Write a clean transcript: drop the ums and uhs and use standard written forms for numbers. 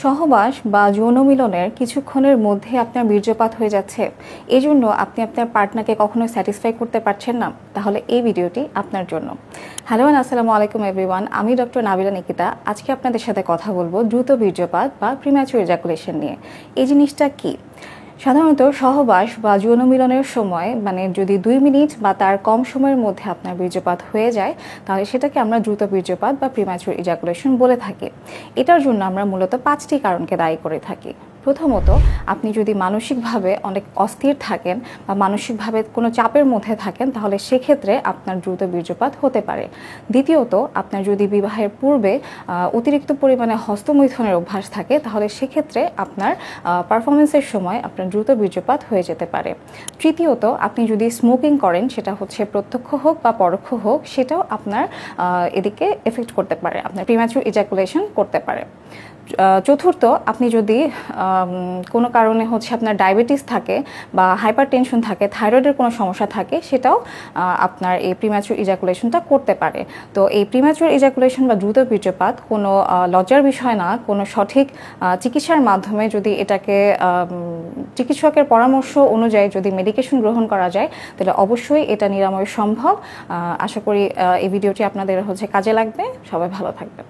সহবাস বা যৌন মিলনের কিছুক্ষণের মধ্যে আপনার বীর্যপাত হয়ে যাচ্ছে, এজন্য আপনি আপনার পার্টনারকে কখনো স্যাটিসফাই করতে পারছেন না, তাহলে এই ভিডিওটি আপনার জন্য। হ্যালো আসসালামু আলাইকুম এভরিওয়ান, আমি ডক্টর নাবিলা নিকিতা। আজকে আপনাদের সাথে কথা বলবো দ্রুত বীর্যপাত বা প্রিম্যাচুর ইজাকুলেশন নিয়ে। এই জিনিসটা কি? সাধারণত সহবাস বা যৌন মিলনের সময় যদি 2 মিনিট বা তার কম সময়ের মধ্যে আপনার বীর্যপাত হয়ে যায়, তাহলে সেটাকে আমরা দ্রুত বীর্যপাত বা প্রিম্যাচুর ইজাকুলেশন বলে থাকি। এটার জন্য আমরা মূলত 5টি কারণকে দায়ী করে থাকি। প্রথমত, আপনি যদি মানসিকভাবে অনেক অস্থির থাকেন বা মানসিকভাবে কোনো চাপের মধ্যে থাকেন, তাহলে সেক্ষেত্রে আপনার দ্রুত বীর্যপাত হতে পারে। দ্বিতীয়ত, আপনার যদি বিবাহের পূর্বে অতিরিক্ত পরিমাণে হস্তমৈথুনের অভ্যাস থাকে, তাহলে সেক্ষেত্রে আপনার পারফরমেন্সের সময় আপনার দ্রুত বীর্যপাত হয়ে যেতে পারে। তৃতীয়ত, আপনি যদি স্মোকিং করেন, সেটা হচ্ছে প্রত্যক্ষ হোক বা পরোক্ষ হোক, সেটাও আপনার এদিকে এফেক্ট করতে পারে, আপনার প্রিম্যাচুর ইজাকুলেশন করতে পারে। চতুর্থ, আপনি যদি কোনো কারণে আপনার ডায়াবেটিস থাকে বা হাইপার টেনশন থাকে, থাইরয়েডের কোনো সমস্যা থাকে, সেটাও আপনার এই প্রিম্যাচুর ইজাকুলেশনটা করতে পারে। তো এই প্রিম্যাচুর ইজাকুলেশন বা দ্রুত বীর্যপাত কোনো লজ্জার বিষয় না। কোনো সঠিক চিকিৎসার মাধ্যমে যদি এটাকে চিকিৎসকের পরামর্শ অনুযায়ী যদি মেডিকেশন গ্রহণ করা যায়, তাহলে অবশ্যই এটা নিরাময় সম্ভব। আশা করি এই ভিডিওটি আপনাদের কাজে লাগবে। সবাই ভালো থাকবেন।